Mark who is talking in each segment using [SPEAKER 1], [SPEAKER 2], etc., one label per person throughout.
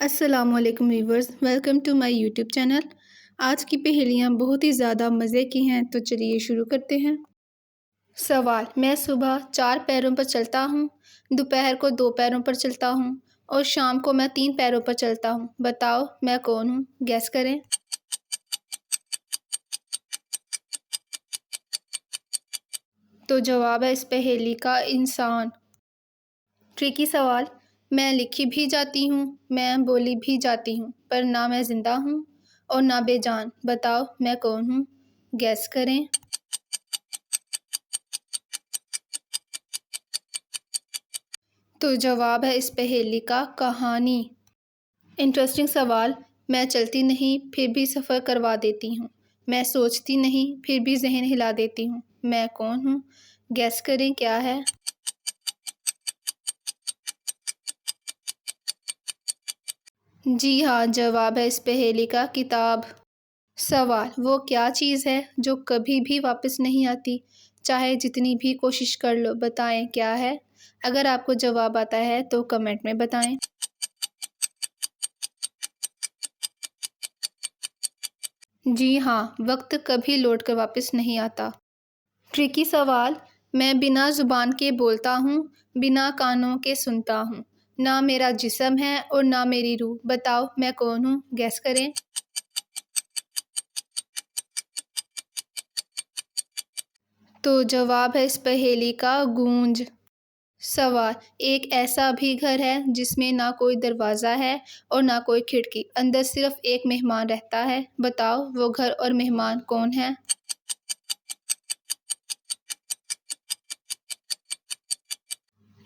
[SPEAKER 1] अस्सलामुअलैकुम viewers, welcome to my YouTube channel. आज की पहेलियाँ बहुत ही ज़्यादा मज़े की हैं, तो चलिए शुरू करते हैं। सवाल: मैं सुबह 4 पैरों पर चलता हूँ, दोपहर को 2 पैरों पर चलता हूँ और शाम को मैं 3 पैरों पर चलता हूँ। बताओ मैं कौन हूँ? गैस करें। तो जवाब है इस पहेली का इंसान। ट्रिकी सवाल: मैं लिखी भी जाती हूँ, मैं बोली भी जाती हूँ, पर ना मैं ज़िंदा हूँ और ना बेजान। बताओ मैं कौन हूँ? गैस करें। तो जवाब है इस पहेली का कहानी। इंटरेस्टिंग सवाल: मैं चलती नहीं फिर भी सफ़र करवा देती हूँ, मैं सोचती नहीं फिर भी जहन हिला देती हूँ। मैं कौन हूँ? गैस करें क्या है। जी हाँ, जवाब है इस पहेली का किताब। सवाल: वो क्या चीज़ है जो कभी भी वापस नहीं आती, चाहे जितनी भी कोशिश कर लो। बताएं क्या है। अगर आपको जवाब आता है तो कमेंट में बताएं। जी हाँ, वक्त कभी लौट कर वापस नहीं आता। ट्रिकी सवाल: मैं बिना ज़ुबान के बोलता हूँ, बिना कानों के सुनता हूँ, ना मेरा जिस्म है और ना मेरी रूह। बताओ मैं कौन हूँ? गैस करें। तो जवाब है इस पहेली का गूंज। सवाल: एक ऐसा भी घर है जिसमें ना कोई दरवाज़ा है और ना कोई खिड़की, अंदर सिर्फ एक मेहमान रहता है। बताओ वो घर और मेहमान कौन है?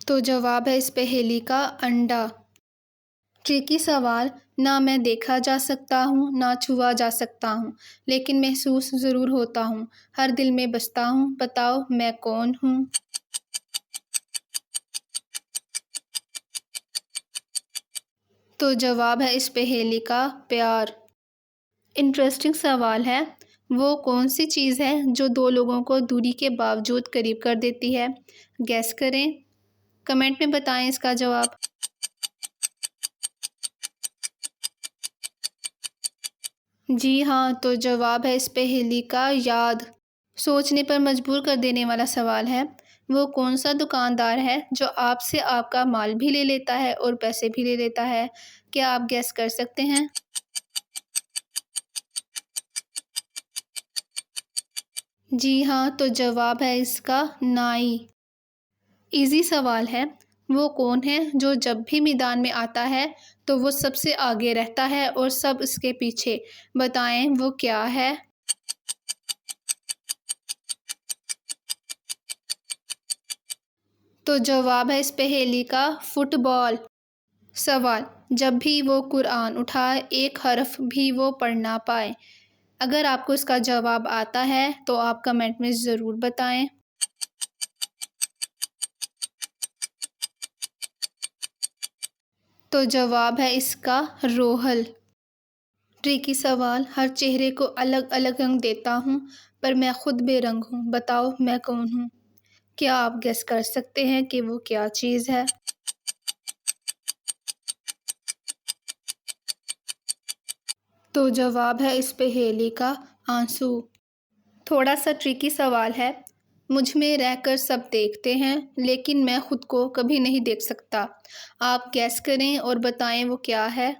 [SPEAKER 1] तो जवाब है इस पहेली का अंडा। ट्रिकी सवाल: ना मैं देखा जा सकता हूँ, ना छुआ जा सकता हूँ, लेकिन महसूस ज़रूर होता हूँ, हर दिल में बसता हूँ। बताओ मैं कौन हूँ? तो जवाब है इस पहेली का प्यार। इंटरेस्टिंग सवाल है: वो कौन सी चीज़ है जो दो लोगों को दूरी के बावजूद करीब कर देती है? गैस करें। कमेंट में बताएं इसका जवाब। जी हाँ, तो जवाब है इस पहेली का याद। सोचने पर मजबूर कर देने वाला सवाल है: वो कौन सा दुकानदार है जो आपसे आपका माल भी ले लेता है और पैसे भी ले लेता है? क्या आप गैस कर सकते हैं? जी हाँ, तो जवाब है इसका नाई। इजी सवाल है: वो कौन है जो जब भी मैदान में आता है तो वो सबसे आगे रहता है और सब उसके पीछे। बताएं वो क्या है। तो जवाब है इस पहेली का फुटबॉल। सवाल: जब भी वो कुरान उठाए एक हर्फ भी वो पढ़ ना पाए। अगर आपको इसका जवाब आता है तो आप कमेंट में ज़रूर बताएं। तो जवाब है इसका रोहल। ट्रिकी सवाल: हर चेहरे को अलग अलग रंग देता हूँ, पर मैं खुद बेरंग हूँ। बताओ मैं कौन हूँ? क्या आप गेस कर सकते हैं कि वो क्या चीज़ है? तो जवाब है इस पहेली का आंसू। थोड़ा सा ट्रिकी सवाल है: मुझ में रहकर सब देखते हैं, लेकिन मैं खुद को कभी नहीं देख सकता। आप गैस करें और बताएं वो क्या है।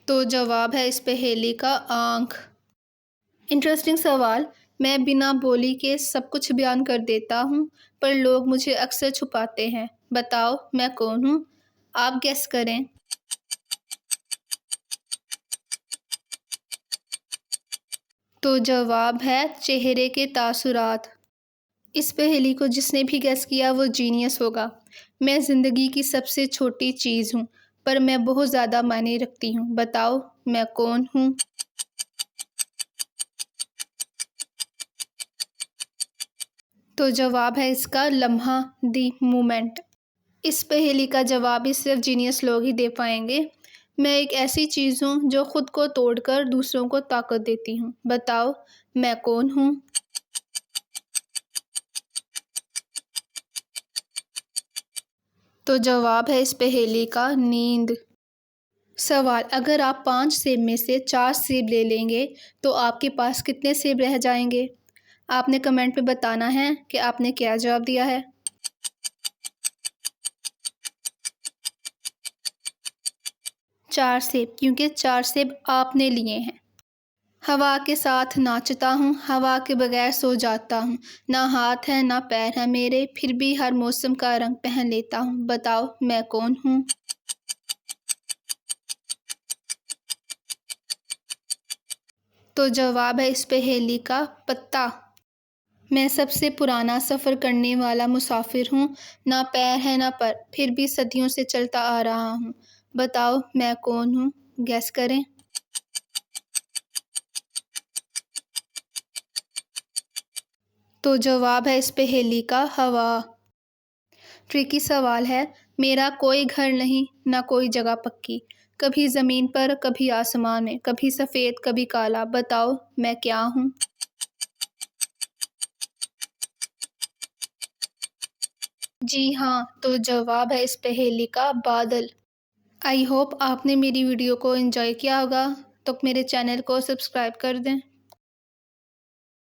[SPEAKER 1] तो जवाब है इस पहेली का आँख। इंटरेस्टिंग सवाल: मैं बिना बोली के सब कुछ बयान कर देता हूँ, पर लोग मुझे अक्सर छुपाते हैं। बताओ मैं कौन हूँ? आप गेस करें। तो जवाब है चेहरे के तासुरात। इस पहेली को जिसने भी गेस किया वो जीनियस होगा। मैं ज़िंदगी की सबसे छोटी चीज़ हूँ, पर मैं बहुत ज़्यादा मायने रखती हूँ। बताओ मैं कौन हूँ? तो जवाब है इसका लम्हा, दी मोमेंट। इस पहेली का जवाब भी सिर्फ जीनियस लोग ही दे पाएंगे। मैं एक ऐसी चीज़ हूँ जो खुद को तोड़कर दूसरों को ताकत देती हूँ। बताओ मैं कौन हूँ? तो जवाब है इस पहेली का नींद। सवाल, अगर आप 5 सेब में से 4 सेब ले लेंगे तो आपके पास कितने सेब रह जाएंगे? आपने कमेंट में बताना है कि आपने क्या जवाब दिया है। 4 सेब, क्योंकि 4 सेब आपने लिए हैं। हवा के साथ नाचता हूँ, हवा के बगैर सो जाता हूँ, ना हाथ है ना पैर है मेरे, फिर भी हर मौसम का रंग पहन लेता हूँ, बताओ मैं कौन हूँ? तो जवाब है इस पहेली का पत्ता। मैं सबसे पुराना सफ़र करने वाला मुसाफिर हूँ, ना पैर है ना पर, फिर भी सदियों से चलता आ रहा हूँ, बताओ मैं कौन हूँ? गैस करें। तो जवाब है इस पहेली का हवा। ट्रिकी सवाल है। मेरा कोई घर नहीं, ना कोई जगह पक्की, कभी ज़मीन पर कभी आसमान में, कभी सफ़ेद कभी काला, बताओ मैं क्या हूँ? जी हाँ, तो जवाब है इस पहेली का बादल। आई होप आपने मेरी वीडियो को एंजॉय किया होगा, तो मेरे चैनल को सब्सक्राइब कर दें।